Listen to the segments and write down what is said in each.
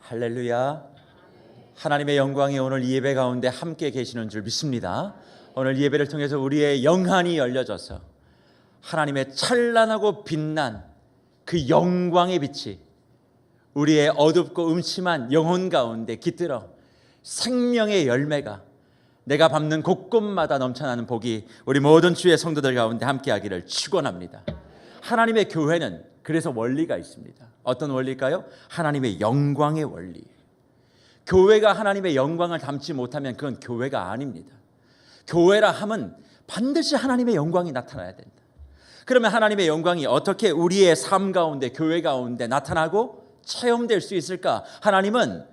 할렐루야. 하나님의 영광이 오늘 이 예배 가운데 함께 계시는 줄 믿습니다. 오늘 예배를 통해서 우리의 영안이 열려져서 하나님의 찬란하고 빛난 그 영광의 빛이 우리의 어둡고 음침한 영혼 가운데 깃들어 생명의 열매가 내가 밟는 곳곳마다 넘쳐나는 복이 우리 모든 주의 성도들 가운데 함께하기를 축원합니다. 하나님의 교회는 그래서 원리가 있습니다. 어떤 원리일까요? 하나님의 영광의 원리. 교회가 하나님의 영광을 담지 못하면 그건 교회가 아닙니다. 교회라 함은 반드시 하나님의 영광이 나타나야 된다. 그러면 하나님의 영광이 어떻게 우리의 삶 가운데, 교회 가운데 나타나고 체험될 수 있을까? 하나님은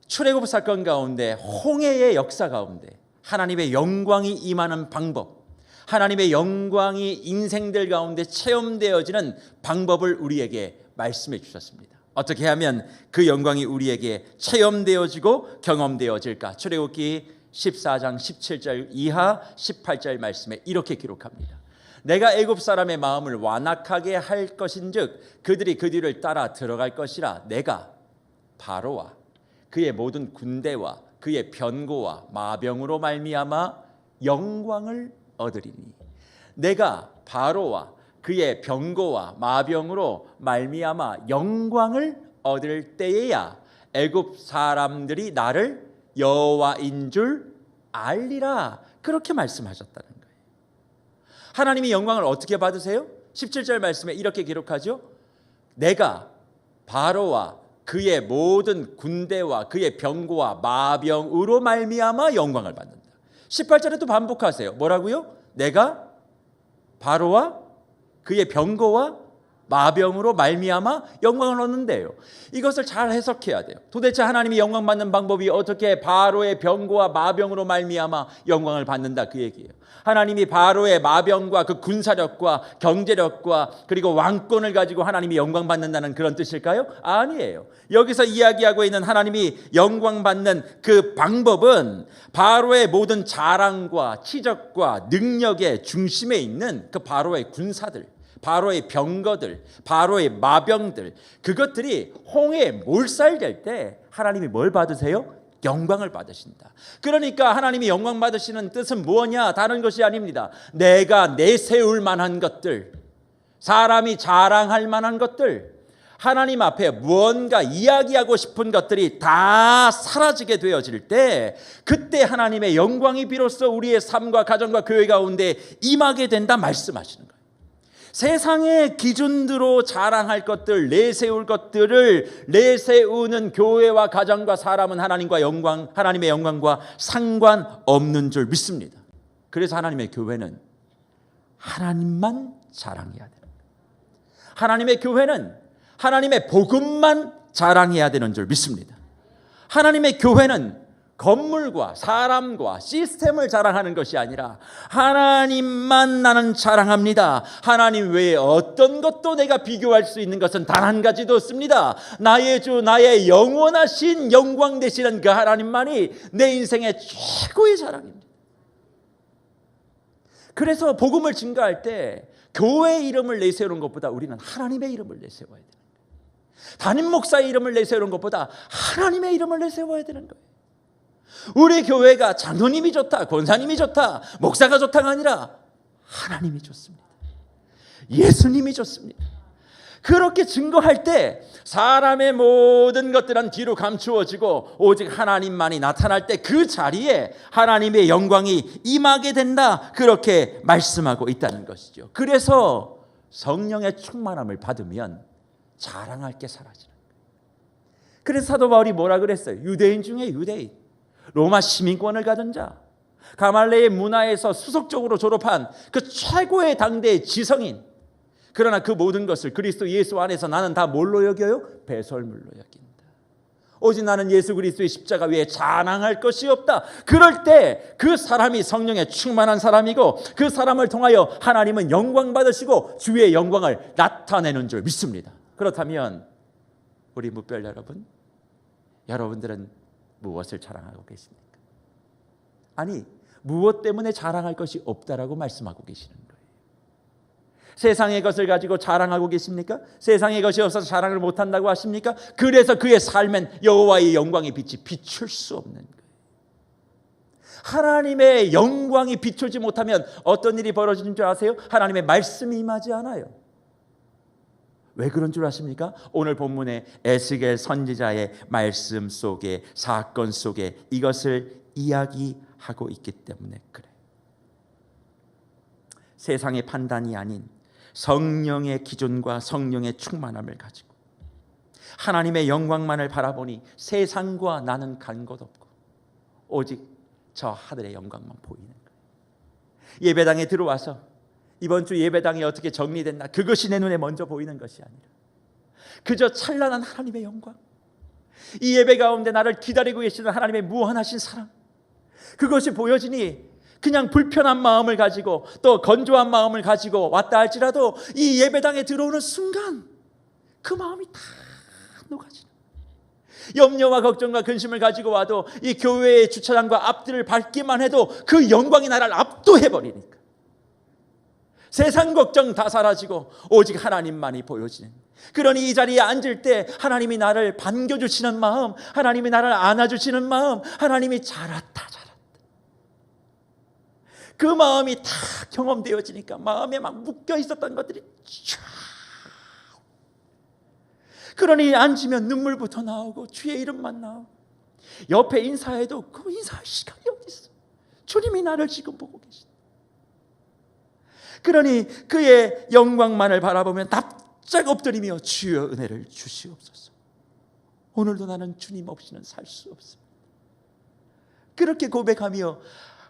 출애굽 사건 가운데, 홍해의 역사 가운데 하나님의 영광이 임하는 방법, 하나님의 영광이 인생들 가운데 체험되어지는 방법을 우리에게 말씀해 주셨습니다. 어떻게 하면 그 영광이 우리에게 체험되어지고 경험되어질까? 출애굽기 14장 17절 이하 18절 말씀에 이렇게 기록합니다. 내가 애굽 사람의 마음을 완악하게 할 것인즉 그들이 그 뒤를 따라 들어갈 것이라. 내가 바로와 그의 모든 군대와 그의 병거와 마병으로 말미암아 영광을 얻으리니. 내가 바로와 그의 병거와 마병으로 말미암아 영광을 얻을 때에야 애굽 사람들이 나를 여호와인 줄 알리라. 그렇게 말씀하셨다는 거예요. 하나님이 영광을 어떻게 받으세요? 17절 말씀에 이렇게 기록하죠. 내가 바로와 그의 모든 군대와 그의 병거와 마병으로 말미암아 영광을 받는다. 18절에도 반복하세요. 뭐라고요? 내가 바로와 그의 병거와 마병으로 말미암아 영광을 얻는데요. 이것을 잘 해석해야 돼요. 도대체 하나님이 영광 받는 방법이 어떻게 바로의 병거와 마병으로 말미암아 영광을 받는다, 그 얘기예요. 하나님이 바로의 마병과 그 군사력과 경제력과 그리고 왕권을 가지고 하나님이 영광 받는다는 그런 뜻일까요? 아니에요. 여기서 이야기하고 있는 하나님이 영광 받는 그 방법은 바로의 모든 자랑과 치적과 능력의 중심에 있는 그 바로의 군사들, 바로의 병거들, 바로의 마병들, 그것들이 홍해에 몰살될 때 하나님이 뭘 받으세요? 영광을 받으신다. 그러니까 하나님이 영광 받으시는 뜻은 뭐냐? 다른 것이 아닙니다. 내가 내세울 만한 것들, 사람이 자랑할 만한 것들, 하나님 앞에 무언가 이야기하고 싶은 것들이 다 사라지게 되어질 때, 그때 하나님의 영광이 비로소 우리의 삶과 가정과 교회 가운데 임하게 된다 말씀하시는 거예요. 세상의 기준으로 자랑할 것들, 내세울 것들을 내세우는 교회와 가정과 사람은 하나님과 영광, 하나님의 영광과 상관없는 줄 믿습니다. 그래서 하나님의 교회는 하나님만 자랑해야 되는 거예요. 하나님의 교회는 하나님의 복음만 자랑해야 되는 줄 믿습니다. 하나님의 교회는 건물과 사람과 시스템을 자랑하는 것이 아니라 하나님만 나는 자랑합니다. 하나님 외에 어떤 것도 내가 비교할 수 있는 것은 단 한 가지도 없습니다. 나의 주, 나의 영원하신 영광 되시는 그 하나님만이 내 인생의 최고의 자랑입니다. 그래서 복음을 증거할 때 교회의 이름을 내세우는 것보다 우리는 하나님의 이름을 내세워야 돼요. 담임 목사의 이름을 내세우는 것보다 하나님의 이름을 내세워야 되는 거예요. 우리 교회가 장로님이 좋다, 권사님이 좋다, 목사가 좋다가 아니라 하나님이 좋습니다. 예수님이 좋습니다. 그렇게 증거할 때 사람의 모든 것들은 뒤로 감추어지고 오직 하나님만이 나타날 때 그 자리에 하나님의 영광이 임하게 된다, 그렇게 말씀하고 있다는 것이죠. 그래서 성령의 충만함을 받으면 자랑할 게 사라지는 거예요. 그래서 사도 바울이 뭐라 그랬어요? 유대인 중에 유대인, 로마 시민권을 가진 자, 가말레의 문화에서 수석적으로 졸업한 그 최고의 당대의 지성인, 그러나 그 모든 것을 그리스도 예수 안에서 나는 다 뭘로 여겨요? 배설물로 여긴다. 오직 나는 예수 그리스도의 십자가 위에 자랑할 것이 없다. 그럴 때 그 사람이 성령에 충만한 사람이고 그 사람을 통하여 하나님은 영광 받으시고 주의 영광을 나타내는 줄 믿습니다. 그렇다면 우리 무별 여러분, 여러분들은 무엇을 자랑하고 계십니까? 아니, 무엇 때문에 자랑할 것이 없다라고 말씀하고 계시는 거예요. 세상의 것을 가지고 자랑하고 계십니까? 세상의 것이 없어서 자랑을 못한다고 하십니까? 그래서 그의 삶엔 여호와의 영광의 빛이 비출 수 없는 거예요. 하나님의 영광이 비추지 못하면 어떤 일이 벌어지는 줄 아세요? 하나님의 말씀이 임하지 않아요. 왜 그런 줄 아십니까? 오늘 본문의 에스겔 선지자의 말씀 속에, 사건 속에 이것을 이야기하고 있기 때문에 그래요. 세상의 판단이 아닌 성령의 기준과 성령의 충만함을 가지고 하나님의 영광만을 바라보니 세상과 나는 간 것 없고 오직 저 하늘의 영광만 보이는 거예요. 예배당에 들어와서 이번 주 예배당이 어떻게 정리됐나, 그것이 내 눈에 먼저 보이는 것이 아니라 그저 찬란한 하나님의 영광, 이 예배 가운데 나를 기다리고 계시는 하나님의 무한하신 사랑, 그것이 보여지니 그냥 불편한 마음을 가지고 또 건조한 마음을 가지고 왔다 할지라도 이 예배당에 들어오는 순간 그 마음이 다 녹아지는, 염려와 걱정과 근심을 가지고 와도 이 교회의 주차장과 앞들을 밟기만 해도 그 영광이 나를 압도해버리니까 세상 걱정 다 사라지고 오직 하나님만이 보여지는, 그러니 이 자리에 앉을 때 하나님이 나를 반겨주시는 마음, 하나님이 나를 안아주시는 마음, 하나님이 잘했다 그 마음이 다 경험되어지니까 마음에 막 묶여 있었던 것들이 쫙, 그러니 앉으면 눈물부터 나오고 주의 이름만 나오고 옆에 인사해도 그 인사할 시간이 어디 있어. 주님이 나를 지금 보고 계신다. 그러니 그의 영광만을 바라보면 납작 엎드리며 주여 은혜를 주시옵소서. 오늘도 나는 주님 없이는 살 수 없습니다. 그렇게 고백하며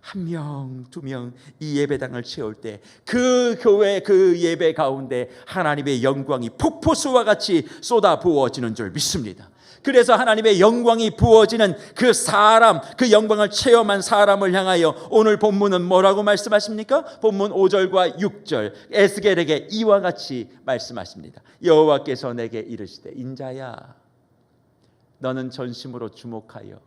한 명, 두 명 이 예배당을 채울 때 그 교회 그 예배 가운데 하나님의 영광이 폭포수와 같이 쏟아 부어지는 줄 믿습니다. 그래서 하나님의 영광이 부어지는 그 사람, 그 영광을 체험한 사람을 향하여 오늘 본문은 뭐라고 말씀하십니까? 본문 5절과 6절 에스겔에게 이와 같이 말씀하십니다. 여호와께서 내게 이르시되 인자야 너는 전심으로 주목하여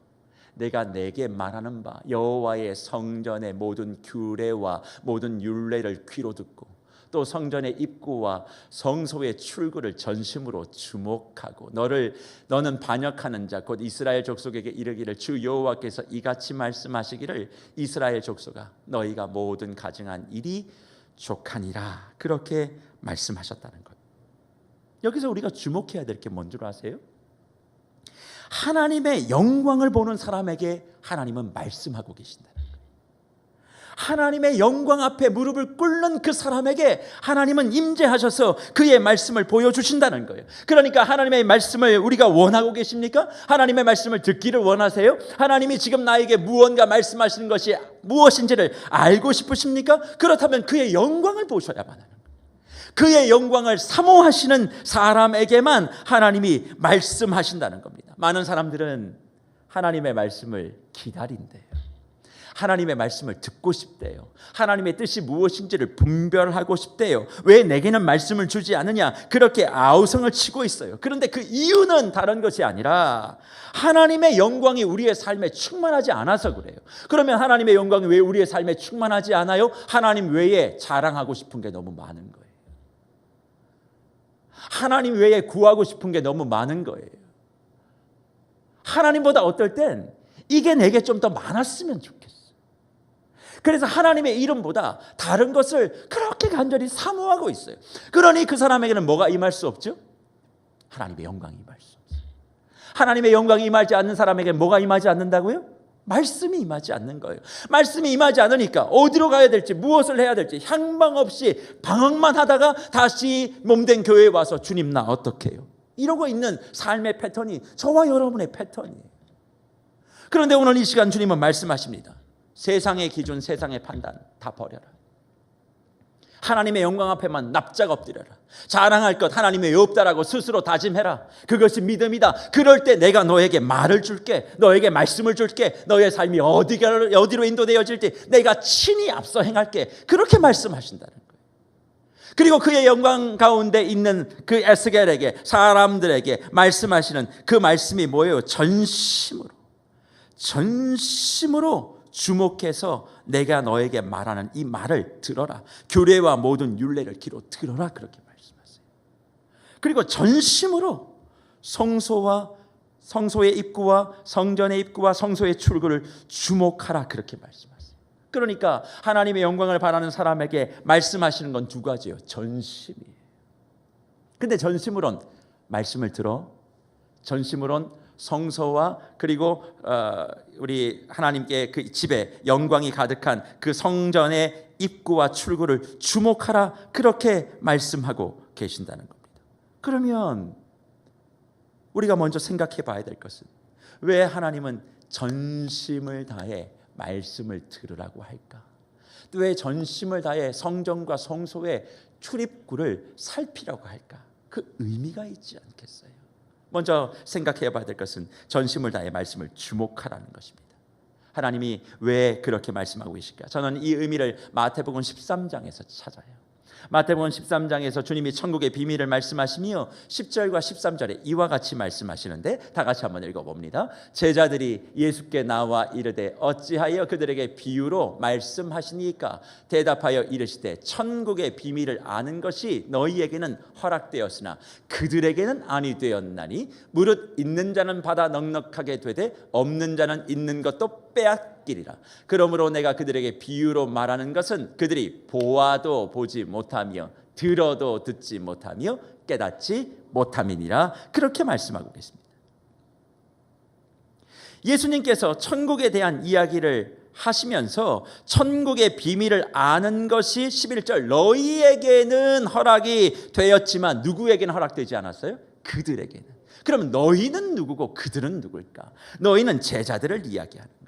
내가 내게 말하는 바 여호와의 성전의 모든 규례와 모든 율례를 귀로 듣고 또 성전의 입구와 성소의 출구를 전심으로 주목하고 너는 반역하는 자 곧 이스라엘 족속에게 이르기를 주 여호와께서 이같이 말씀하시기를 이스라엘 족속아 너희가 모든 가증한 일이 족하니라 그렇게 말씀하셨다는 것. 여기서 우리가 주목해야 될 게 뭔 줄 아세요? 하나님의 영광을 보는 사람에게 하나님은 말씀하고 계신다는 거예요. 하나님의 영광 앞에 무릎을 꿇는 그 사람에게 하나님은 임재하셔서 그의 말씀을 보여주신다는 거예요. 그러니까 하나님의 말씀을 우리가 원하고 계십니까? 하나님의 말씀을 듣기를 원하세요? 하나님이 지금 나에게 무언가 말씀하시는 것이 무엇인지를 알고 싶으십니까? 그렇다면 그의 영광을 보셔야만 하는 거예요. 그의 영광을 사모하시는 사람에게만 하나님이 말씀하신다는 겁니다. 많은 사람들은 하나님의 말씀을 기다린대요. 하나님의 말씀을 듣고 싶대요. 하나님의 뜻이 무엇인지를 분별하고 싶대요. 왜 내게는 말씀을 주지 않느냐 그렇게 아우성을 치고 있어요. 그런데 그 이유는 다른 것이 아니라 하나님의 영광이 우리의 삶에 충만하지 않아서 그래요. 그러면 하나님의 영광이 왜 우리의 삶에 충만하지 않아요? 하나님 외에 자랑하고 싶은 게 너무 많은 거예요. 하나님 외에 구하고 싶은 게 너무 많은 거예요. 하나님보다 어떨 땐 이게 내게 좀 더 많았으면 좋겠어. 그래서 하나님의 이름보다 다른 것을 그렇게 간절히 사모하고 있어요. 그러니 그 사람에게는 뭐가 임할 수 없죠? 하나님의 영광이 임할 수 없어요. 하나님의 영광이 임하지 않는 사람에게 뭐가 임하지 않는다고요? 말씀이 임하지 않는 거예요. 말씀이 임하지 않으니까 어디로 가야 될지 무엇을 해야 될지 향방 없이 방황만 하다가 다시 몸된 교회에 와서 주님 나 어떻게 해요? 이러고 있는 삶의 패턴이 저와 여러분의 패턴이에요. 그런데 오늘 이 시간 주님은 말씀하십니다. 세상의 기준, 세상의 판단 다 버려라. 하나님의 영광 앞에만 납작 엎드려라. 자랑할 것 하나님의 없다라고 스스로 다짐해라. 그것이 믿음이다. 그럴 때 내가 너에게 말을 줄게. 너에게 말씀을 줄게. 너의 삶이 어디로 인도되어질지 내가 친히 앞서 행할게. 그렇게 말씀하신다는 거예요. 그리고 그의 영광 가운데 있는 그 에스겔에게 사람들에게 말씀하시는 그 말씀이 뭐예요? 전심으로 주목해서 내가 너에게 말하는 이 말을 들어라. 규례와 모든 율례를 귀로 들어라. 그렇게 말씀하세요. 그리고 전심으로 성소의 입구와 성전의 입구와 성소의 출구를 주목하라. 그렇게 말씀하세요. 그러니까 하나님의 영광을 바라는 사람에게 말씀하시는 건 두 가지예요. 전심이에요. 근데 전심으론 말씀을 들어, 전심으론 성소와 그리고 우리 하나님께 그 집에 영광이 가득한 그 성전의 입구와 출구를 주목하라. 그렇게 말씀하고 계신다는 겁니다. 그러면 우리가 먼저 생각해 봐야 될 것은, 왜 하나님은 전심을 다해 말씀을 들으라고 할까? 왜 전심을 다해 성전과 성소의 출입구를 살피라고 할까? 그 의미가 있지 않겠어요? 먼저 생각해 봐야 될 것은 전심을 다해 말씀을 주목하라는 것입니다. 하나님이 왜 그렇게 말씀하고 계실까? 저는 이 의미를 마태복음 13장에서 찾아요. 마태복음 13장에서 주님이 천국의 비밀을 말씀하시며 10절과 13절에 이와 같이 말씀하시는데, 다 같이 한번 읽어봅니다. 제자들이 예수께 나와 이르되 어찌하여 그들에게 비유로 말씀하시니까? 대답하여 이르시되 천국의 비밀을 아는 것이 너희에게는 허락되었으나 그들에게는 아니 되었나니 무릇 있는 자는 받아 넉넉하게 되되 없는 자는 있는 것도 빼앗기리라. 그러므로 내가 그들에게 비유로 말하는 것은 그들이 보아도 보지 못하며 들어도 듣지 못하며 깨닫지 못함이니라. 그렇게 말씀하고 계십니다. 예수님께서 천국에 대한 이야기를 하시면서 천국의 비밀을 아는 것이 11절 너희에게는 허락이 되었지만 누구에게는 허락되지 않았어요? 그들에게는. 그럼 너희는 누구고 그들은 누굴까? 너희는 제자들을 이야기하는 거예요.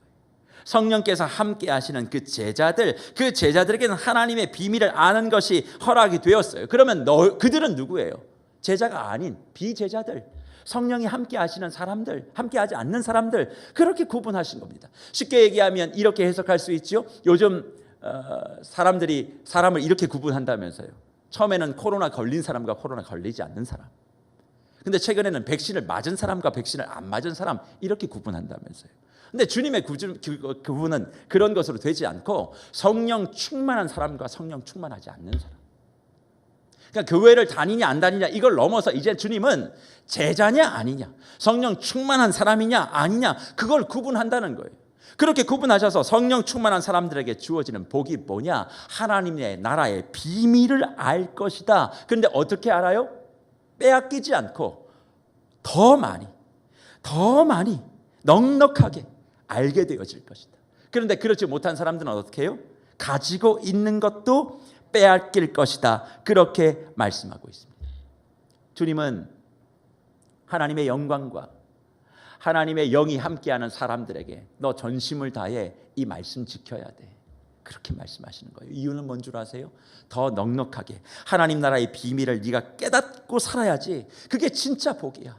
성령께서 함께 하시는 그 제자들에게는 하나님의 비밀을 아는 것이 허락이 되었어요. 그러면 그들은 누구예요? 제자가 아닌 비제자들, 성령이 함께 하시는 사람들, 함께 하지 않는 사람들, 그렇게 구분하신 겁니다. 쉽게 얘기하면 이렇게 해석할 수 있죠. 요즘 사람들이 사람을 이렇게 구분한다면서요. 처음에는 코로나 걸린 사람과 코로나 걸리지 않는 사람, 근데 최근에는 백신을 맞은 사람과 백신을 안 맞은 사람, 이렇게 구분한다면서요. 근데 주님의 구분은 그런 것으로 되지 않고 성령 충만한 사람과 성령 충만하지 않는 사람, 그러니까 교회를 다니냐 안 다니냐 이걸 넘어서 이제 주님은 제자냐 아니냐, 성령 충만한 사람이냐 아니냐, 그걸 구분한다는 거예요. 그렇게 구분하셔서 성령 충만한 사람들에게 주어지는 복이 뭐냐? 하나님의 나라의 비밀을 알 것이다. 그런데 어떻게 알아요? 빼앗기지 않고 더 많이 넉넉하게 알게 되어질 것이다. 그런데 그렇지 못한 사람들은 어떻게 해요? 가지고 있는 것도 빼앗길 것이다. 그렇게 말씀하고 있습니다. 주님은 하나님의 영광과 하나님의 영이 함께하는 사람들에게 너 전심을 다해 이 말씀 지켜야 돼. 그렇게 말씀하시는 거예요. 이유는 뭔 줄 아세요? 더 넉넉하게 하나님 나라의 비밀을 네가 깨닫고 살아야지. 그게 진짜 복이야.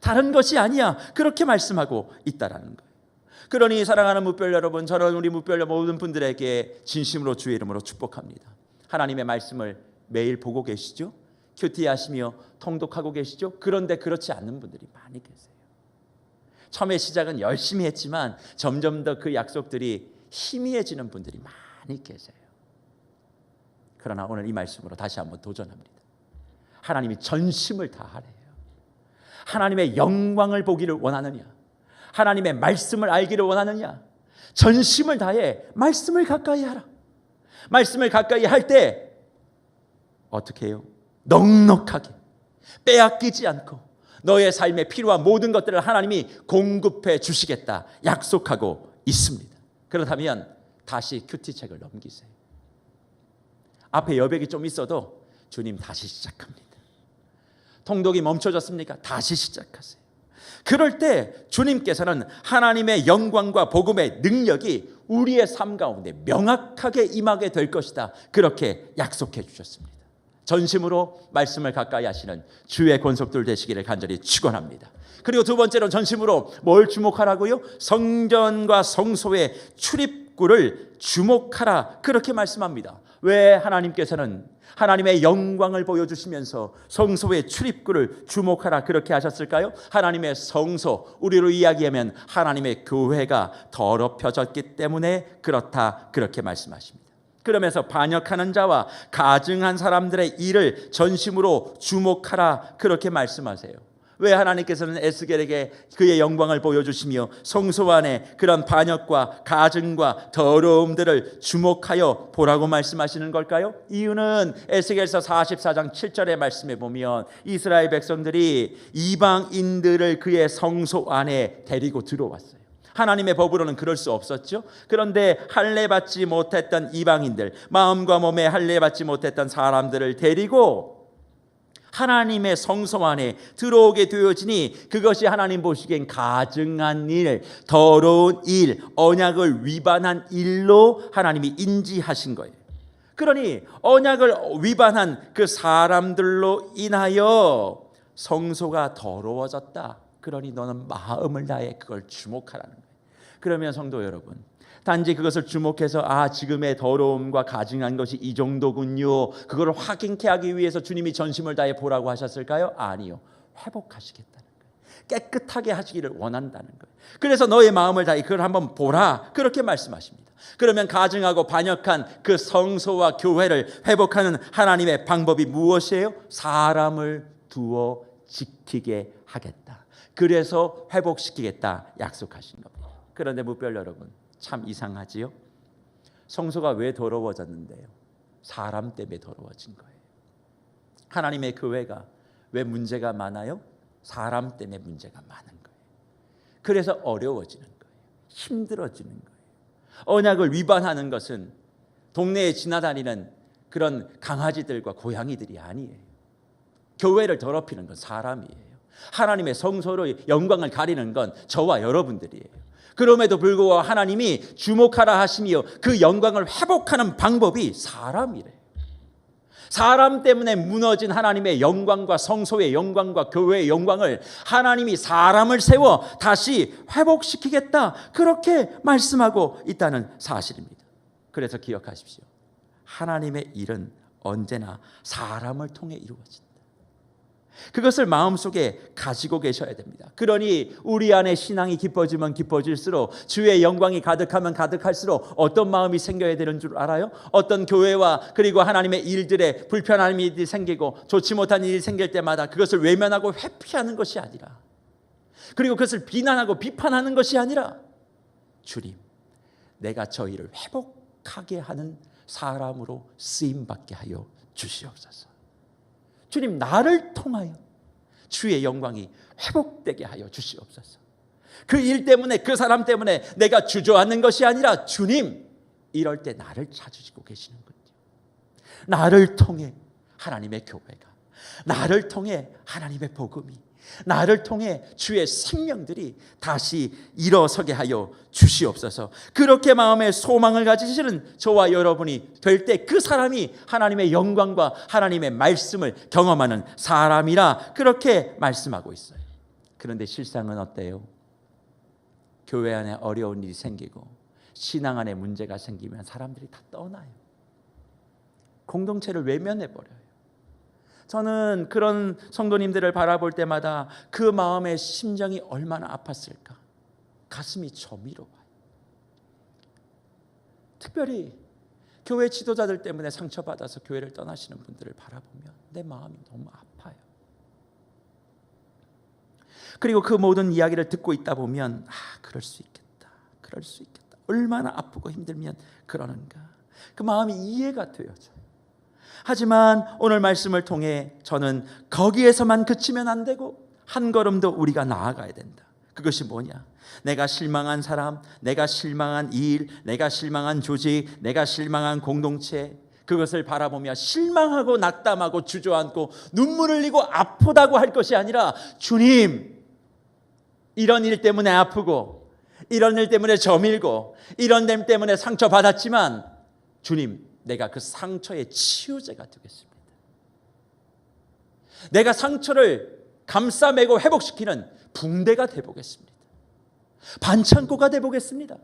다른 것이 아니야. 그렇게 말씀하고 있다라는 거예요. 그러니 사랑하는 묵별 여러분, 저는 우리 묵별 모든 분들에게 진심으로 주의 이름으로 축복합니다. 하나님의 말씀을 매일 보고 계시죠? 큐티하시며 통독하고 계시죠? 그런데 그렇지 않는 분들이 많이 계세요. 처음에 시작은 열심히 했지만 점점 더 그 약속들이 희미해지는 분들이 많이 계세요. 그러나 오늘 이 말씀으로 다시 한번 도전합니다. 하나님이 전심을 다하래요. 하나님의 영광을 보기를 원하느냐? 하나님의 말씀을 알기를 원하느냐? 전심을 다해 말씀을 가까이 하라. 말씀을 가까이 할 때 어떻게 해요? 넉넉하게 빼앗기지 않고 너의 삶에 필요한 모든 것들을 하나님이 공급해 주시겠다 약속하고 있습니다. 그렇다면 다시 큐티책을 넘기세요. 앞에 여백이 좀 있어도 주님 다시 시작합니다. 통독이 멈춰졌습니까? 다시 시작하세요. 그럴 때 주님께서는 하나님의 영광과 복음의 능력이 우리의 삶 가운데 명확하게 임하게 될 것이다. 그렇게 약속해 주셨습니다. 전심으로 말씀을 가까이 하시는 주의 권속들 되시기를 간절히 축원합니다. 그리고 두 번째로 전심으로 뭘 주목하라고요? 성전과 성소의 출입구를 주목하라. 그렇게 말씀합니다. 왜 하나님께서는 하나님의 영광을 보여주시면서 성소의 출입구를 주목하라 그렇게 하셨을까요? 하나님의 성소, 우리로 이야기하면 하나님의 교회가 더럽혀졌기 때문에 그렇다 그렇게 말씀하십니다. 그러면서 반역하는 자와 가증한 사람들의 일을 전심으로 주목하라 그렇게 말씀하세요. 왜 하나님께서는 에스겔에게 그의 영광을 보여주시며 성소 안에 그런 반역과 가증과 더러움들을 주목하여 보라고 말씀하시는 걸까요? 이유는 에스겔서 44장 7절의 말씀에 보면 이스라엘 백성들이 이방인들을 그의 성소 안에 데리고 들어왔어요. 하나님의 법으로는 그럴 수 없었죠. 그런데 할례받지 못했던 이방인들, 마음과 몸에 할례받지 못했던 사람들을 데리고 하나님의 성소 안에 들어오게 되어지니 그것이 하나님 보시기엔 가증한 일, 더러운 일, 언약을 위반한 일로 하나님이 인지하신 거예요. 그러니 언약을 위반한 그 사람들로 인하여 성소가 더러워졌다. 그러니 너는 마음을 다해 그걸 주목하라는 거예요. 그러면 성도 여러분, 단지 그것을 주목해서 지금의 더러움과 가증한 것이 이 정도군요, 그걸 확인케 하기 위해서 주님이 전심을 다해 보라고 하셨을까요? 아니요. 회복하시겠다는 거예요. 깨끗하게 하시기를 원한다는 거예요. 그래서 너의 마음을 다해 그걸 한번 보라 그렇게 말씀하십니다. 그러면 가증하고 반역한 그 성소와 교회를 회복하는 하나님의 방법이 무엇이에요? 사람을 두어 지키게 하겠다. 그래서 회복시키겠다 약속하신 겁니다. 그런데 무별 여러분, 참 이상하지요? 성소가 왜 더러워졌는데요? 사람 때문에 더러워진 거예요. 하나님의 교회가 왜 문제가 많아요? 사람 때문에 문제가 많은 거예요. 그래서 어려워지는 거예요. 힘들어지는 거예요. 언약을 위반하는 것은 동네에 지나다니는 그런 강아지들과 고양이들이 아니에요. 교회를 더럽히는 건 사람이에요. 하나님의 성소의 영광을 가리는 건 저와 여러분들이에요. 그럼에도 불구하고 하나님이 주목하라 하시며 그 영광을 회복하는 방법이 사람이래요. 사람 때문에 무너진 하나님의 영광과 성소의 영광과 교회의 영광을 하나님이 사람을 세워 다시 회복시키겠다 그렇게 말씀하고 있다는 사실입니다. 그래서 기억하십시오. 하나님의 일은 언제나 사람을 통해 이루어진다. 그것을 마음속에 가지고 계셔야 됩니다. 그러니 우리 안에 신앙이 깊어지면 깊어질수록 주의 영광이 가득하면 가득할수록 어떤 마음이 생겨야 되는 줄 알아요? 어떤 교회와 그리고 하나님의 일들에 불편한 일이 생기고 좋지 못한 일이 생길 때마다 그것을 외면하고 회피하는 것이 아니라, 그리고 그것을 비난하고 비판하는 것이 아니라, 주님, 내가 저희를 회복하게 하는 사람으로 쓰임받게 하여 주시옵소서. 주님, 나를 통하여 주의 영광이 회복되게 하여 주시옵소서. 그 일 때문에, 그 사람 때문에 내가 주저하는 것이 아니라, 주님, 이럴 때 나를 찾으시고 계시는군요. 나를 통해 하나님의 교회가, 나를 통해 하나님의 복음이, 나를 통해 주의 생명들이 다시 일어서게 하여 주시옵소서. 그렇게 마음의 소망을 가지시는 저와 여러분이 될 때 그 사람이 하나님의 영광과 하나님의 말씀을 경험하는 사람이라 그렇게 말씀하고 있어요. 그런데 실상은 어때요? 교회 안에 어려운 일이 생기고 신앙 안에 문제가 생기면 사람들이 다 떠나요. 공동체를 외면해버려요. 저는 그런 성도님들을 바라볼 때마다 그 마음의 심정이 얼마나 아팠을까. 가슴이 저미로워요. 특별히 교회 지도자들 때문에 상처받아서 교회를 떠나시는 분들을 바라보면 내 마음이 너무 아파요. 그리고 그 모든 이야기를 듣고 있다 보면 그럴 수 있겠다. 그럴 수 있겠다. 얼마나 아프고 힘들면 그러는가. 그 마음이 이해가 되어져요. 하지만 오늘 말씀을 통해 저는 거기에서만 그치면 안 되고 한 걸음 더 우리가 나아가야 된다. 그것이 뭐냐? 내가 실망한 사람, 내가 실망한 일, 내가 실망한 조직, 내가 실망한 공동체, 그것을 바라보며 실망하고 낙담하고 주저앉고 눈물 흘리고 아프다고 할 것이 아니라, 주님, 이런 일 때문에 아프고 이런 일 때문에 저밀고 이런 일 때문에 상처받았지만, 주님, 내가 그 상처의 치유제가 되겠습니다. 내가 상처를 감싸매고 회복시키는 붕대가 되어보겠습니다. 반창고가 되어보겠습니다.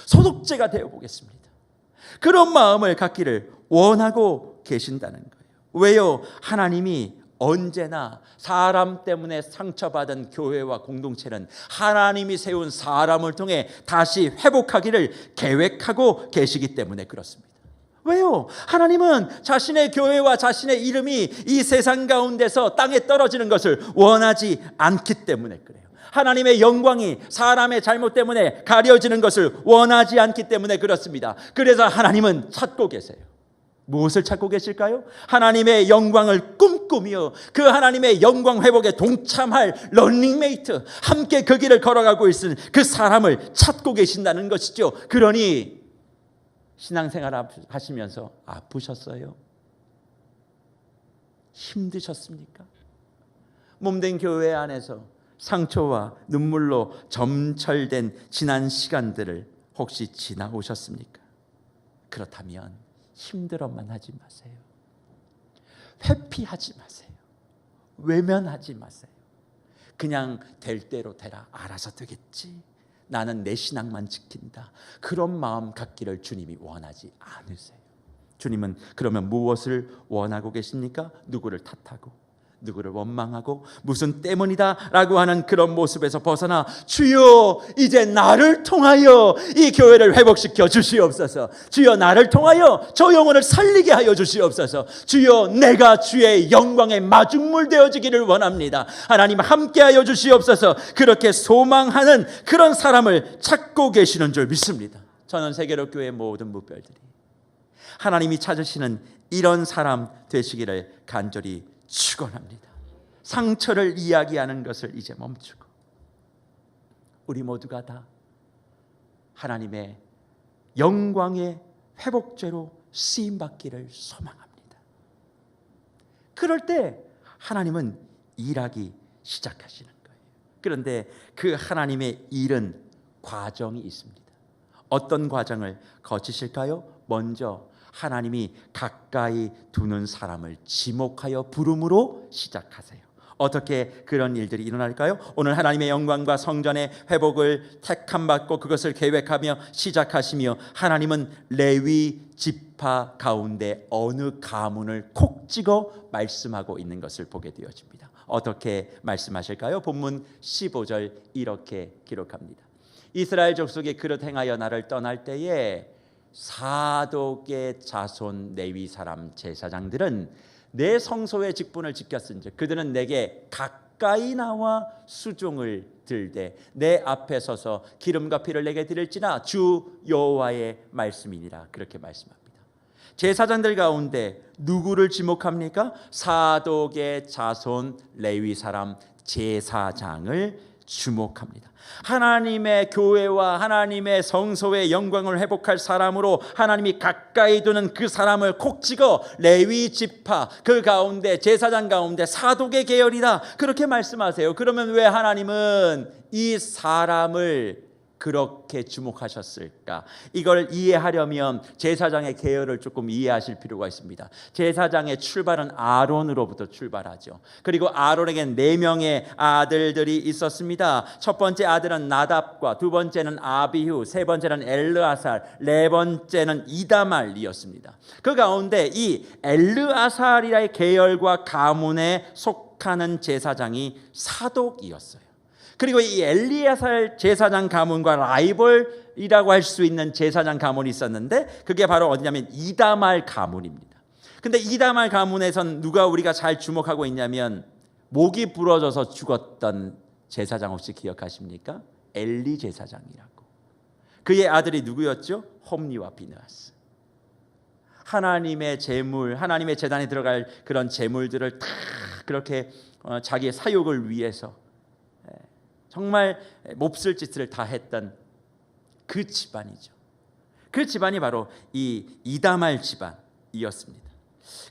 소독제가 되어보겠습니다. 그런 마음을 갖기를 원하고 계신다는 거예요. 왜요? 하나님이 언제나 사람 때문에 상처받은 교회와 공동체는 하나님이 세운 사람을 통해 다시 회복하기를 계획하고 계시기 때문에 그렇습니다. 왜요? 하나님은 자신의 교회와 자신의 이름이 이 세상 가운데서 땅에 떨어지는 것을 원하지 않기 때문에 그래요. 하나님의 영광이 사람의 잘못 때문에 가려지는 것을 원하지 않기 때문에 그렇습니다. 그래서 하나님은 찾고 계세요. 무엇을 찾고 계실까요? 하나님의 영광을 꿈꾸며 그 하나님의 영광 회복에 동참할 런닝메이트, 함께 그 길을 걸어가고 있는 그 사람을 찾고 계신다는 것이죠. 그러니 신앙생활 하시면서 아프셨어요? 힘드셨습니까? 몸된 교회 안에서 상처와 눈물로 점철된 지난 시간들을 혹시 지나오셨습니까? 그렇다면 힘들어만 하지 마세요. 회피하지 마세요. 외면하지 마세요. 그냥 될 대로 되라. 알아서 되겠지. 나는 내 신앙만 지킨다. 그런 마음 갖기를 주님이 원하지 않으세요. 주님은 그러면 무엇을 원하고 계십니까? 누구를 탓하고 누구를 원망하고 무슨 때문이다 라고 하는 그런 모습에서 벗어나 주여 이제 나를 통하여 이 교회를 회복시켜 주시옵소서. 주여 나를 통하여 저 영혼을 살리게 하여 주시옵소서. 주여 내가 주의 영광의 마중물 되어지기를 원합니다. 하나님 함께하여 주시옵소서. 그렇게 소망하는 그런 사람을 찾고 계시는 줄 믿습니다. 저는 세계로 교회 모든 무별들이 하나님이 찾으시는 이런 사람 되시기를 간절히 축원합니다. 상처를 이야기하는 것을 이제 멈추고 우리 모두가 다 하나님의 영광의 회복죄로 쓰임받기를 소망합니다. 그럴 때 하나님은 일하기 시작하시는 거예요. 그런데 그 하나님의 일은 과정이 있습니다. 어떤 과정을 거치실까요? 먼저 하나님이 가까이 두는 사람을 지목하여 부름으로 시작하세요. 어떻게 그런 일들이 일어날까요? 오늘 하나님의 영광과 성전의 회복을 택함받고 그것을 계획하며 시작하시며 하나님은 레위 지파 가운데 어느 가문을 콕 찍어 말씀하고 있는 것을 보게 되어집니다. 어떻게 말씀하실까요? 본문 15절 이렇게 기록합니다. 이스라엘 족속이 그릇 행하여 나를 떠날 때에 사독의 자손 레위 사람 제사장들은 내 성소의 직분을 지켰은즉 그들은 내게 가까이 나와 수종을 들되 내 앞에 서서 기름과 피를 내게 드릴지나 주 여호와의 말씀이니라. 그렇게 말씀합니다. 제사장들 가운데 누구를 지목합니까? 사독의 자손 레위 사람 제사장을 주목합니다. 하나님의 교회와 하나님의 성소의 영광을 회복할 사람으로 하나님이 가까이 두는 그 사람을 콕 찍어 레위 지파 그 가운데 제사장 가운데 사독의 계열이다 그렇게 말씀하세요. 그러면 왜 하나님은 이 사람을 그렇게 주목하셨을까? 이걸 이해하려면 제사장의 계열을 조금 이해하실 필요가 있습니다. 제사장의 출발은 아론으로부터 출발하죠. 그리고 아론에겐 4명의 아들들이 있었습니다. 첫 번째 아들은 나답과 두 번째는 아비후, 세 번째는 엘르아살, 네 번째는 이다말이었습니다. 그 가운데 이 엘르아살이라의 계열과 가문에 속하는 제사장이 사독이었어요. 그리고 이 엘리야살 제사장 가문과 라이벌이라고 할 수 있는 제사장 가문이 있었는데 그게 바로 어디냐면 이다말 가문입니다. 근데 이다말 가문에선 누가 우리가 잘 주목하고 있냐면 목이 부러져서 죽었던 제사장 혹시 기억하십니까? 엘리 제사장이라고. 그의 아들이 누구였죠? 홈리와 비느하스. 하나님의 제물, 하나님의 제단에 들어갈 그런 제물들을 다 그렇게 자기의 사욕을 위해서 정말 몹쓸 짓을 다 했던 그 집안이죠. 그 집안이 바로 이 이다말 집안이었습니다.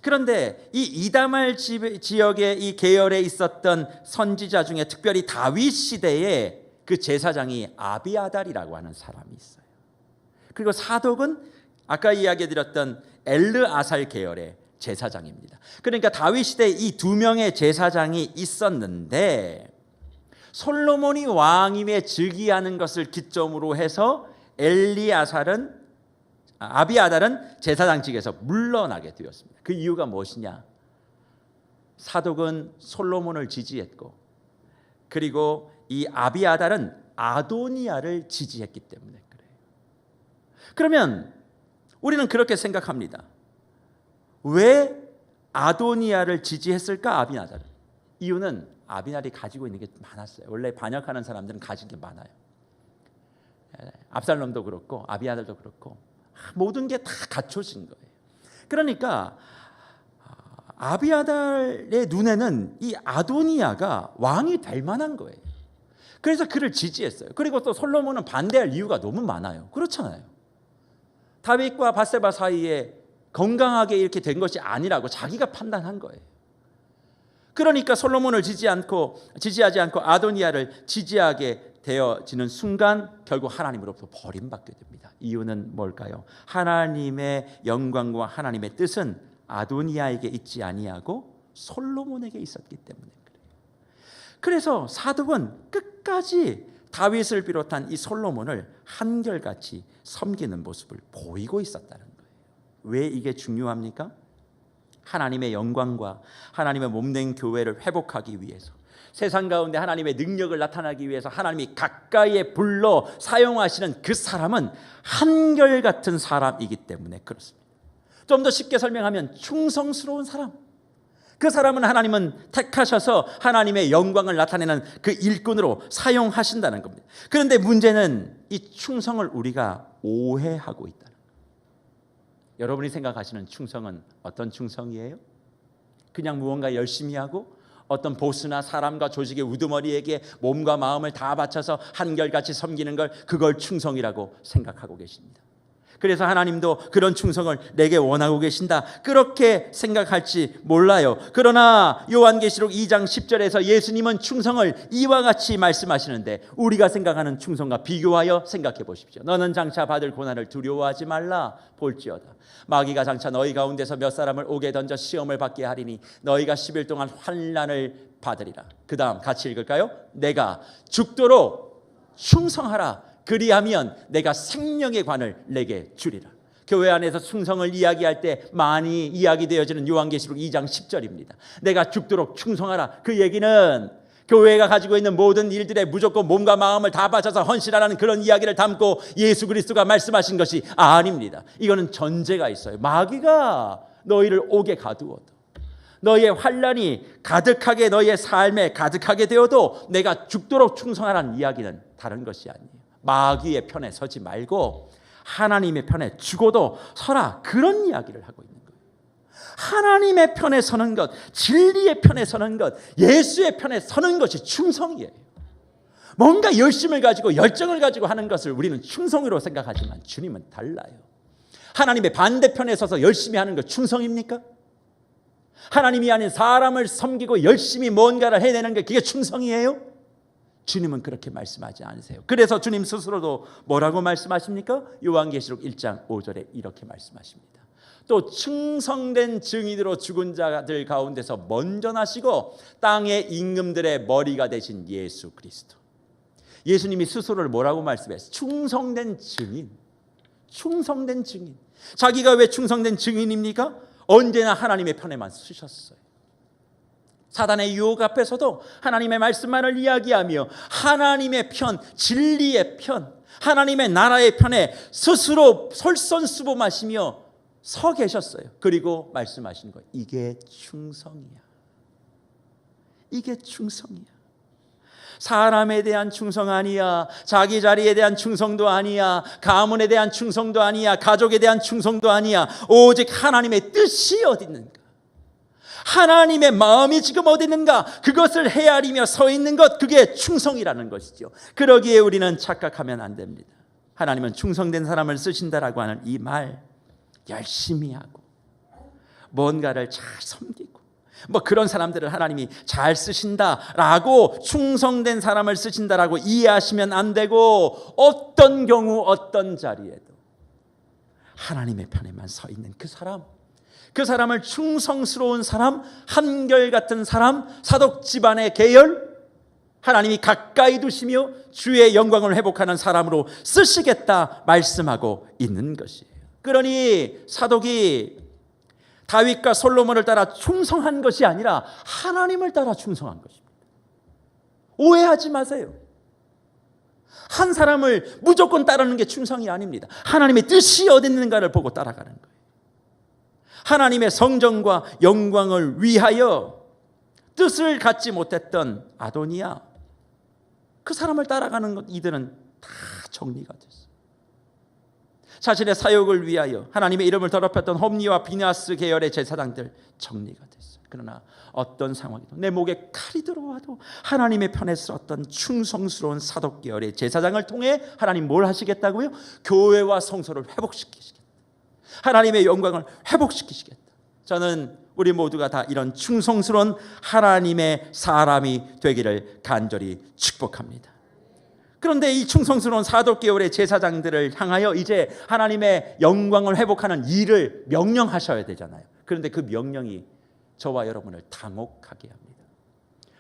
그런데 이 이다말 지역의 이 계열에 있었던 선지자 중에 특별히 다윗 시대에 그 제사장이 아비아달이라고 하는 사람이 있어요. 그리고 사독은 아까 이야기해드렸던 엘르아살 계열의 제사장입니다. 그러니까 다윗 시대에 이 2명의 제사장이 있었는데 솔로몬이 왕임에 즉위하는 것을 기점으로 해서 엘리아살은 아비아달은 제사장직에서 물러나게 되었습니다. 그 이유가 무엇이냐? 사독은 솔로몬을 지지했고, 그리고 이 아비아달은 아도니아를 지지했기 때문에 그래요. 그러면 우리는 그렇게 생각합니다. 왜 아도니아를 지지했을까? 아비아달은. 이유는 아비아달이 가지고 있는 게 많았어요. 원래 반역하는 사람들은 가진 게 많아요. 압살롬도 그렇고 아비아달도 그렇고 모든 게 다 갖춰진 거예요. 그러니까 아비아달의 눈에는 이 아도니아가 왕이 될 만한 거예요. 그래서 그를 지지했어요. 그리고 또 솔로몬은 반대할 이유가 너무 많아요. 그렇잖아요. 다윗과 밧세바 사이에 건강하게 이렇게 된 것이 아니라고 자기가 판단한 거예요. 그러니까 솔로몬을 지지하지 않고 아도니아를 지지하게 되어지는 순간 결국 하나님으로부터 버림받게 됩니다. 이유는 뭘까요? 하나님의 영광과 하나님의 뜻은 아도니아에게 있지 아니하고 솔로몬에게 있었기 때문에 그래요. 그래서 사독은 끝까지 다윗을 비롯한 이 솔로몬을 한결같이 섬기는 모습을 보이고 있었다는 거예요. 왜 이게 중요합니까? 하나님의 영광과 하나님의 몸된 교회를 회복하기 위해서, 세상 가운데 하나님의 능력을 나타나기 위해서 하나님이 가까이에 불러 사용하시는 그 사람은 한결같은 사람이기 때문에 그렇습니다. 좀 더 쉽게 설명하면 충성스러운 사람, 그 사람은 하나님은 택하셔서 하나님의 영광을 나타내는 그 일꾼으로 사용하신다는 겁니다. 그런데 문제는 이 충성을 우리가 오해하고 있다는 거예요. 여러분이 생각하시는 충성은 어떤 충성이에요? 그냥 무언가 열심히 하고 어떤 보스나 사람과 조직의 우두머리에게 몸과 마음을 다 바쳐서 한결같이 섬기는 걸, 그걸 충성이라고 생각하고 계십니다. 그래서 하나님도 그런 충성을 내게 원하고 계신다, 그렇게 생각할지 몰라요. 그러나 요한계시록 2장 10절에서 예수님은 충성을 이와 같이 말씀하시는데 우리가 생각하는 충성과 비교하여 생각해 보십시오. 너는 장차 받을 고난을 두려워하지 말라. 볼지어다 마귀가 장차 너희 가운데서 몇 사람을 옥에 던져 시험을 받게 하리니 너희가 10일 동안 환난을 받으리라. 그 다음 같이 읽을까요? 내가 죽도록 충성하라. 그리하면 내가 생명의 관을 내게 주리라. 교회 안에서 충성을 이야기할 때 많이 이야기되어지는 요한계시록 2장 10절입니다. 내가 죽도록 충성하라. 그 얘기는 교회가 가지고 있는 모든 일들에 무조건 몸과 마음을 다 바쳐서 헌신하라는 그런 이야기를 담고 예수 그리스도가 말씀하신 것이 아닙니다. 이거는 전제가 있어요. 마귀가 너희를 옥에 가두어도, 너희의 환난이 가득하게 너희의 삶에 가득하게 되어도 내가 죽도록 충성하라는 이야기는 다른 것이 아니에요. 마귀의 편에 서지 말고 하나님의 편에 죽어도 서라, 그런 이야기를 하고 있는 거예요. 하나님의 편에 서는 것, 진리의 편에 서는 것, 예수의 편에 서는 것이 충성이에요. 뭔가 열심을 가지고 열정을 가지고 하는 것을 우리는 충성으로 생각하지만 주님은 달라요. 하나님의 반대편에 서서 열심히 하는 것 충성입니까? 하나님이 아닌 사람을 섬기고 열심히 뭔가를 해내는 게 그게 충성이에요? 주님은 그렇게 말씀하지 않으세요. 그래서 주님 스스로도 뭐라고 말씀하십니까? 요한계시록 1장 5절에 이렇게 말씀하십니다. 또 충성된 증인으로 죽은 자들 가운데서 먼저 나시고 땅의 임금들의 머리가 되신 예수 그리스도. 예수님이 스스로를 뭐라고 말씀했어요? 충성된 증인. 충성된 증인. 자기가 왜 충성된 증인입니까? 언제나 하나님의 편에만 서셨어요. 사단의 유혹 앞에서도 하나님의 말씀만을 이야기하며 하나님의 편, 진리의 편, 하나님의 나라의 편에 스스로 솔선수범하시며 서 계셨어요. 그리고 말씀하신 거예요. 이게 충성이야. 이게 충성이야. 사람에 대한 충성 아니야. 자기 자리에 대한 충성도 아니야. 가문에 대한 충성도 아니야. 가족에 대한 충성도 아니야. 오직 하나님의 뜻이 어디 있는가? 하나님의 마음이 지금 어디 있는가? 그것을 헤아리며 서 있는 것, 그게 충성이라는 것이죠. 그러기에 우리는 착각하면 안 됩니다. 하나님은 충성된 사람을 쓰신다라고 하는 이 말, 열심히 하고 뭔가를 잘 섬기고 뭐 그런 사람들을 하나님이 잘 쓰신다라고, 충성된 사람을 쓰신다라고 이해하시면 안 되고, 어떤 경우 어떤 자리에도 하나님의 편에만 서 있는 그 사람, 그 사람을 충성스러운 사람, 한결같은 사람, 사독 집안의 계열, 하나님이 가까이 두시며 주의 영광을 회복하는 사람으로 쓰시겠다 말씀하고 있는 것이에요. 그러니 사독이 다윗과 솔로몬을 따라 충성한 것이 아니라 하나님을 따라 충성한 것입니다. 오해하지 마세요. 한 사람을 무조건 따르는 게 충성이 아닙니다. 하나님의 뜻이 어디 있는가를 보고 따라가는 거예요. 하나님의 성정과 영광을 위하여 뜻을 갖지 못했던 아도니야, 그 사람을 따라가는 이들은 다 정리가 됐어요. 자신의 사역을 위하여 하나님의 이름을 더럽혔던 홈리와 비나스 계열의 제사장들 정리가 됐어요. 그러나 어떤 상황이든 내 목에 칼이 들어와도 하나님의 편에 섰던 충성스러운 사독 계열의 제사장을 통해 하나님 뭘 하시겠다고요? 교회와 성소를 회복시키시겠다. 하나님의 영광을 회복시키시겠다. 저는 우리 모두가 다 이런 충성스러운 하나님의 사람이 되기를 간절히 축복합니다. 그런데 이 충성스러운 사독 계열의 제사장들을 향하여 이제 하나님의 영광을 회복하는 일을 명령하셔야 되잖아요. 그런데 그 명령이 저와 여러분을 당혹하게 합니다.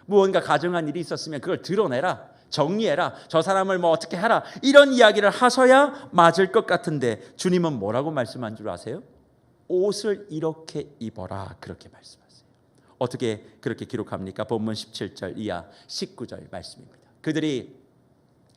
무언가 가정한 일이 있었으면 그걸 드러내라, 정리해라, 저 사람을 뭐 어떻게 하라, 이런 이야기를 하셔야 맞을 것 같은데 주님은 뭐라고 말씀한 줄 아세요? 옷을 이렇게 입어라, 그렇게 말씀하세요. 어떻게 그렇게 기록합니까? 본문 17절 이하 19절 말씀입니다. 그들이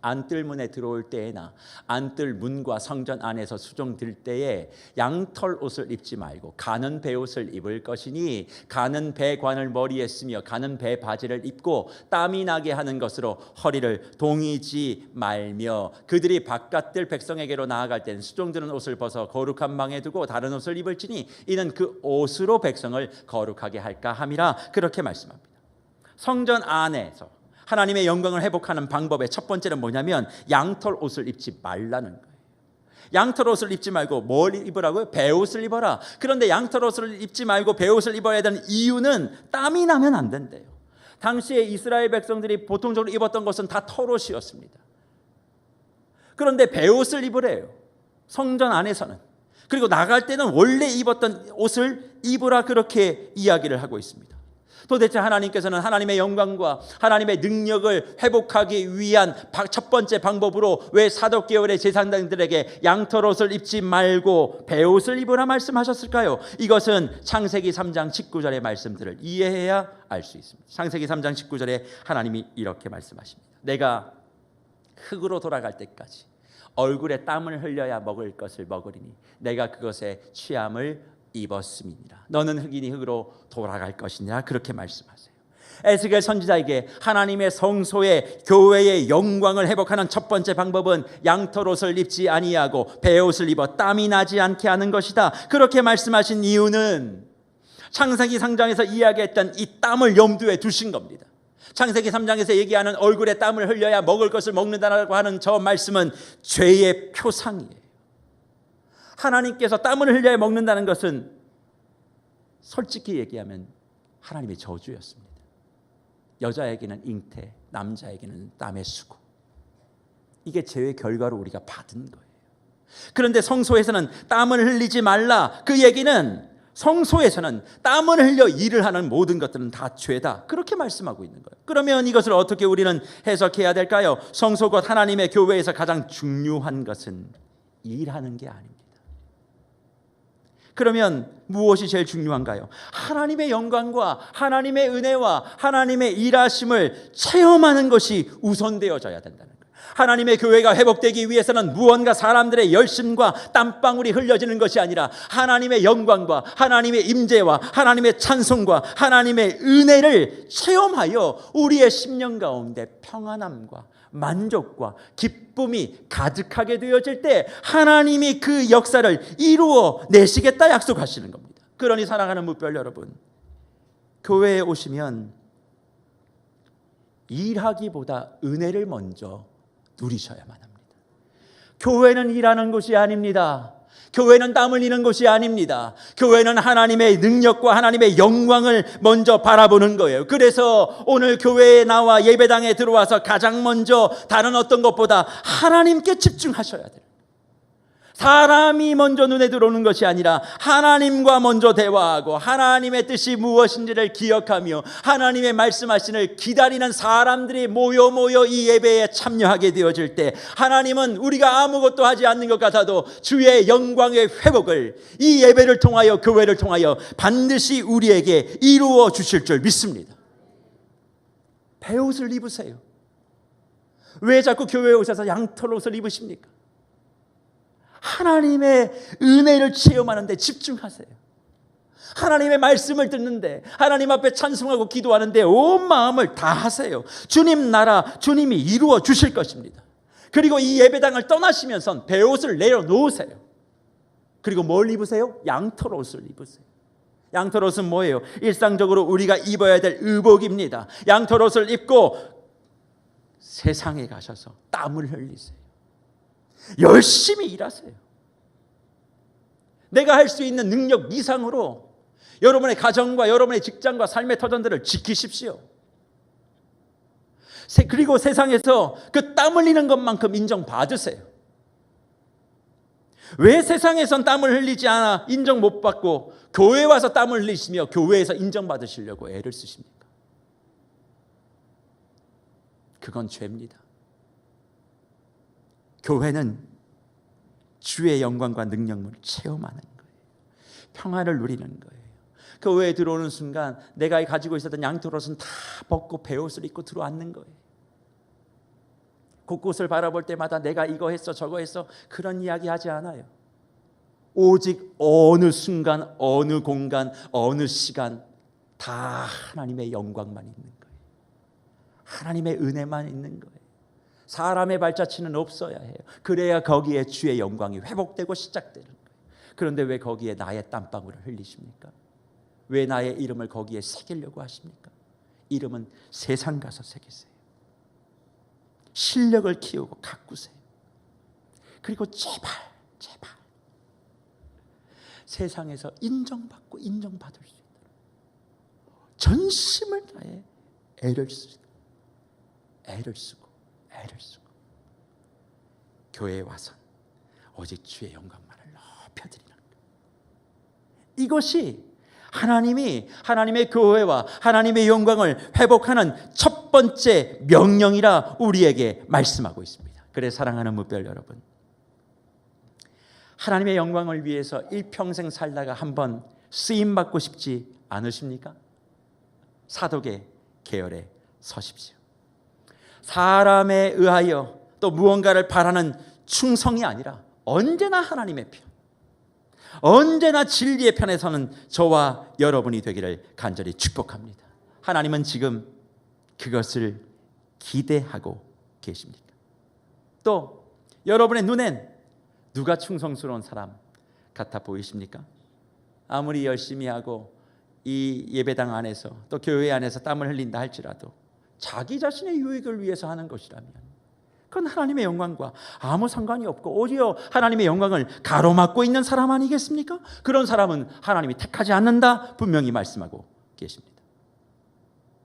안뜰문에 들어올 때에나 안뜰 문과 성전 안에서 수종들 때에 양털 옷을 입지 말고 가는 배옷을 입을 것이니 가는 배관을 머리에 쓰며 가는 배 바지를 입고 땀이 나게 하는 것으로 허리를 동이지 말며 그들이 바깥들 백성에게로 나아갈 때는 수종드는 옷을 벗어 거룩한 방에 두고 다른 옷을 입을지니 이는 그 옷으로 백성을 거룩하게 할까 함이라, 그렇게 말씀합니다. 성전 안에서 하나님의 영광을 회복하는 방법의 첫 번째는 뭐냐면 양털 옷을 입지 말라는 거예요. 양털 옷을 입지 말고 뭘 입으라고요? 배옷을 입어라. 그런데 양털 옷을 입지 말고 배옷을 입어야 되는 이유는 땀이 나면 안 된대요. 당시에 이스라엘 백성들이 보통적으로 입었던 것은 다 털옷이었습니다. 그런데 배옷을 입으래요, 성전 안에서는. 그리고 나갈 때는 원래 입었던 옷을 입으라, 그렇게 이야기를 하고 있습니다. 도대체 하나님께서는 하나님의 영광과 하나님의 능력을 회복하기 위한 첫 번째 방법으로 왜 사독 계열의 제사장들에게 양털옷을 입지 말고 배옷을 입으라 말씀하셨을까요? 이것은 창세기 3장 19절의 말씀들을 이해해야 알 수 있습니다. 창세기 3장 19절에 하나님이 이렇게 말씀하십니다. 내가 흙으로 돌아갈 때까지 얼굴에 땀을 흘려야 먹을 것을 먹으리니 내가 그것에 취함을 입었음이니라. 너는 흙이니 흙으로 돌아갈 것이니라, 그렇게 말씀하세요. 에스겔 선지자에게 하나님의 성소의 교회의 영광을 회복하는 첫 번째 방법은 양털옷을 입지 아니하고 배옷을 입어 땀이 나지 않게 하는 것이다, 그렇게 말씀하신 이유는 창세기 3장에서 이야기했던 이 땀을 염두에 두신 겁니다. 창세기 3장에서 얘기하는 얼굴에 땀을 흘려야 먹을 것을 먹는다라고 하는 저 말씀은 죄의 표상이에요. 하나님께서 땀을 흘려야 먹는다는 것은 솔직히 얘기하면 하나님의 저주였습니다. 여자에게는 잉태, 남자에게는 땀의 수고. 이게 죄의 결과로 우리가 받은 거예요. 그런데 성소에서는 땀을 흘리지 말라, 그 얘기는 성소에서는 땀을 흘려 일을 하는 모든 것들은 다 죄다, 그렇게 말씀하고 있는 거예요. 그러면 이것을 어떻게 우리는 해석해야 될까요? 성소 곧 하나님의 교회에서 가장 중요한 것은 일하는 게 아닙니다. 그러면 무엇이 제일 중요한가요? 하나님의 영광과 하나님의 은혜와 하나님의 일하심을 체험하는 것이 우선되어져야 된다는 거예요. 하나님의 교회가 회복되기 위해서는 무언가 사람들의 열심과 땀방울이 흘려지는 것이 아니라 하나님의 영광과 하나님의 임재와 하나님의 찬송과 하나님의 은혜를 체험하여 우리의 심령 가운데 평안함과 만족과 기쁨이 가득하게 되어질 때 하나님이 그 역사를 이루어 내시겠다 약속하시는 겁니다. 그러니 사랑하는 무별 여러분, 교회에 오시면 일하기보다 은혜를 먼저 누리셔야만 합니다. 교회는 일하는 곳이 아닙니다. 교회는 땀 흘리는 곳이 아닙니다. 교회는 하나님의 능력과 하나님의 영광을 먼저 바라보는 거예요. 그래서 오늘 교회에 나와 예배당에 들어와서 가장 먼저 다른 어떤 것보다 하나님께 집중하셔야 돼요. 사람이 먼저 눈에 들어오는 것이 아니라 하나님과 먼저 대화하고 하나님의 뜻이 무엇인지를 기억하며 하나님의 말씀하시는 기다리는 사람들이 모여 이 예배에 참여하게 되어질 때 하나님은 우리가 아무것도 하지 않는 것 같아도 주의 영광의 회복을 이 예배를 통하여 교회를 통하여 반드시 우리에게 이루어 주실 줄 믿습니다. 배옷을 입으세요. 왜 자꾸 교회에 오셔서 양털 옷을 입으십니까? 하나님의 은혜를 체험하는 데 집중하세요. 하나님의 말씀을 듣는데 하나님 앞에 찬송하고 기도하는데 온 마음을 다하세요. 주님 나라 주님이 이루어 주실 것입니다. 그리고 이 예배당을 떠나시면서 베옷을 내려놓으세요. 그리고 뭘 입으세요? 양털 옷을 입으세요. 양털 옷은 뭐예요? 일상적으로 우리가 입어야 될 의복입니다. 양털 옷을 입고 세상에 가셔서 땀을 흘리세요. 열심히 일하세요. 내가 할 수 있는 능력 이상으로 여러분의 가정과 여러분의 직장과 삶의 터전들을 지키십시오. 그리고 세상에서 그 땀 흘리는 것만큼 인정받으세요. 왜 세상에선 땀을 흘리지 않아 인정 못 받고 교회에 와서 땀을 흘리시며 교회에서 인정받으시려고 애를 쓰십니까? 그건 죄입니다. 교회는 주의 영광과 능력을 체험하는 거예요. 평안을 누리는 거예요. 교회에 들어오는 순간 내가 가지고 있었던 양털옷은 다 벗고 베옷을 입고 들어앉는 거예요. 곳곳을 바라볼 때마다 내가 이거 했어 저거 했어 그런 이야기 하지 않아요. 오직 어느 순간 어느 공간 어느 시간 다 하나님의 영광만 있는 거예요. 하나님의 은혜만 있는 거예요. 사람의 발자취는 없어야 해요. 그래야 거기에 주의 영광이 회복되고 시작되는 거예요. 그런데 왜 거기에 나의 땀방울을 흘리십니까? 왜 나의 이름을 거기에 새기려고 하십니까? 이름은 세상 가서 새기세요. 실력을 키우고 가꾸세요. 그리고 제발 세상에서 인정받고 인정받을 수 있도록 전심을 다해 애를 쓰고 교회에 와서 오직 주의 영광만을 높여드리는 것. 이것이 하나님의 교회와 하나님의 영광을 회복하는 첫 번째 명령이라 우리에게 말씀하고 있습니다. 그래 사랑하는 무별 여러분, 하나님의 영광을 위해서 일평생 살다가 한번 쓰임받고 싶지 않으십니까? 사독의 계열에 서십시오. 사람에 의하여 또 무언가를 바라는 충성이 아니라 언제나 하나님의 편, 언제나 진리의 편에 서는 저와 여러분이 되기를 간절히 축복합니다. 하나님은 지금 그것을 기대하고 계십니까? 또 여러분의 눈엔 누가 충성스러운 사람 같아 보이십니까? 아무리 열심히 하고 이 예배당 안에서 또 교회 안에서 땀을 흘린다 할지라도 자기 자신의 유익을 위해서 하는 것이라면 그건 하나님의 영광과 아무 상관이 없고 오히려 하나님의 영광을 가로막고 있는 사람 아니겠습니까? 그런 사람은 하나님이 택하지 않는다 분명히 말씀하고 계십니다.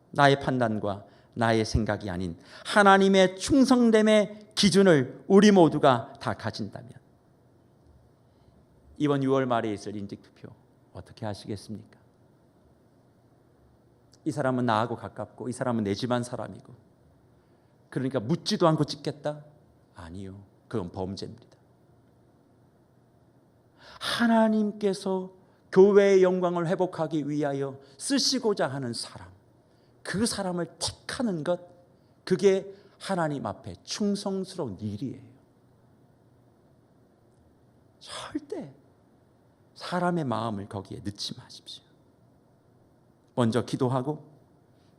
나의 판단과 나의 생각이 아닌 하나님의 충성됨의 기준을 우리 모두가 다 가진다면 이번 6월 말에 있을 인직투표 어떻게 하시겠습니까? 이 사람은 나하고 가깝고 이 사람은 내 집안 사람이고 그러니까 묻지도 않고 찍겠다? 아니요. 그건 범죄입니다. 하나님께서 교회의 영광을 회복하기 위하여 쓰시고자 하는 사람, 그 사람을 택하는 것, 그게 하나님 앞에 충성스러운 일이에요. 절대 사람의 마음을 거기에 넣지 마십시오. 먼저 기도하고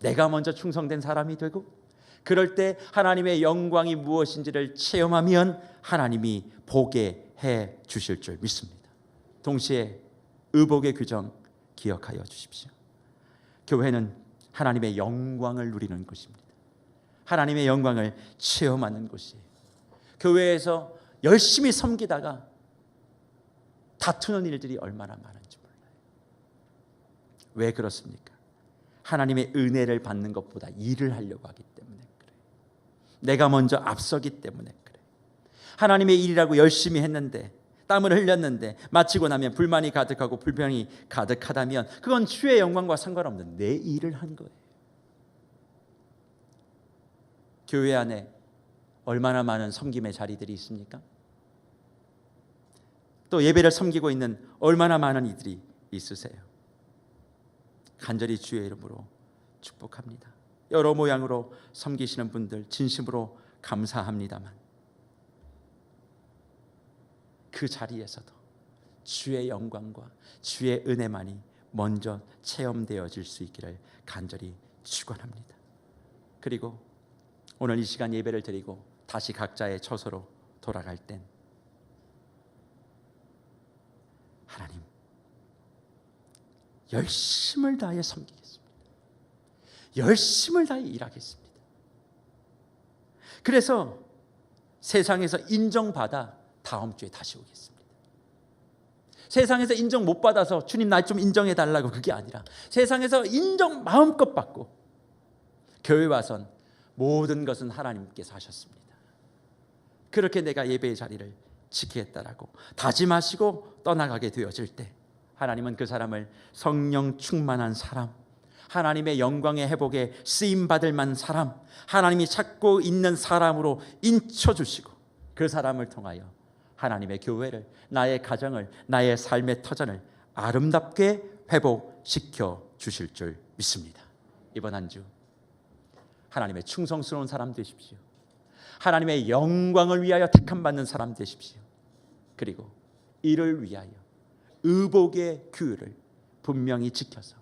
내가 먼저 충성된 사람이 되고 그럴 때 하나님의 영광이 무엇인지를 체험하면 하나님이 보게 해 주실 줄 믿습니다. 동시에 의복의 규정 기억하여 주십시오. 교회는 하나님의 영광을 누리는 곳입니다. 하나님의 영광을 체험하는 곳이에요. 교회에서 열심히 섬기다가 다투는 일들이 얼마나 많은지 몰라요. 왜 그렇습니까? 하나님의 은혜를 받는 것보다 일을 하려고 하기 때문에 그래요. 내가 먼저 앞서기 때문에 그래요. 하나님의 일이라고 열심히 했는데 땀을 흘렸는데 마치고 나면 불만이 가득하고 불평이 가득하다면 그건 주의 영광과 상관없는 내 일을 한 거예요. 교회 안에 얼마나 많은 섬김의 자리들이 있습니까? 또 예배를 섬기고 있는 얼마나 많은 이들이 있으세요. 간절히 주의 이름으로 축복합니다. 여러 모양으로 섬기시는 분들 진심으로 감사합니다만 그 자리에서도 주의 영광과 주의 은혜만이 먼저 체험되어질 수 있기를 간절히 축원합니다. 그리고 오늘 이 시간 예배를 드리고 다시 각자의 처소로 돌아갈 땐 하나님 열심을 다해 섬기겠습니다. 열심을 다해 일하겠습니다. 그래서 세상에서 인정받아 다음 주에 다시 오겠습니다. 세상에서 인정 못 받아서 주님 나 좀 인정해 달라고 그게 아니라 세상에서 인정 마음껏 받고 교회 와선 모든 것은 하나님께서 하셨습니다. 그렇게 내가 예배의 자리를 지키겠다라고 다짐하시고 떠나가게 되어질 때 하나님은 그 사람을 성령 충만한 사람, 하나님의 영광의 회복에 쓰임받을 만한 사람, 하나님이 찾고 있는 사람으로 인쳐주시고 그 사람을 통하여 하나님의 교회를, 나의 가정을, 나의 삶의 터전을 아름답게 회복시켜 주실 줄 믿습니다. 이번 한 주 하나님의 충성스러운 사람 되십시오. 하나님의 영광을 위하여 택함받는 사람 되십시오. 그리고 이를 위하여 의복의 규율을 분명히 지켜서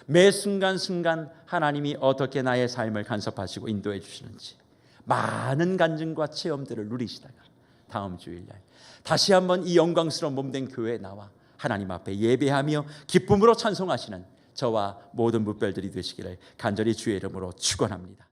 매 순간순간 하나님이 어떻게 나의 삶을 간섭하시고 인도해 주시는지 많은 간증과 체험들을 누리시다가 다음 주일날 다시 한번 이 영광스러운 몸된 교회에 나와 하나님 앞에 예배하며 기쁨으로 찬송하시는 저와 모든 무별들이 되시기를 간절히 주의 이름으로 축원합니다.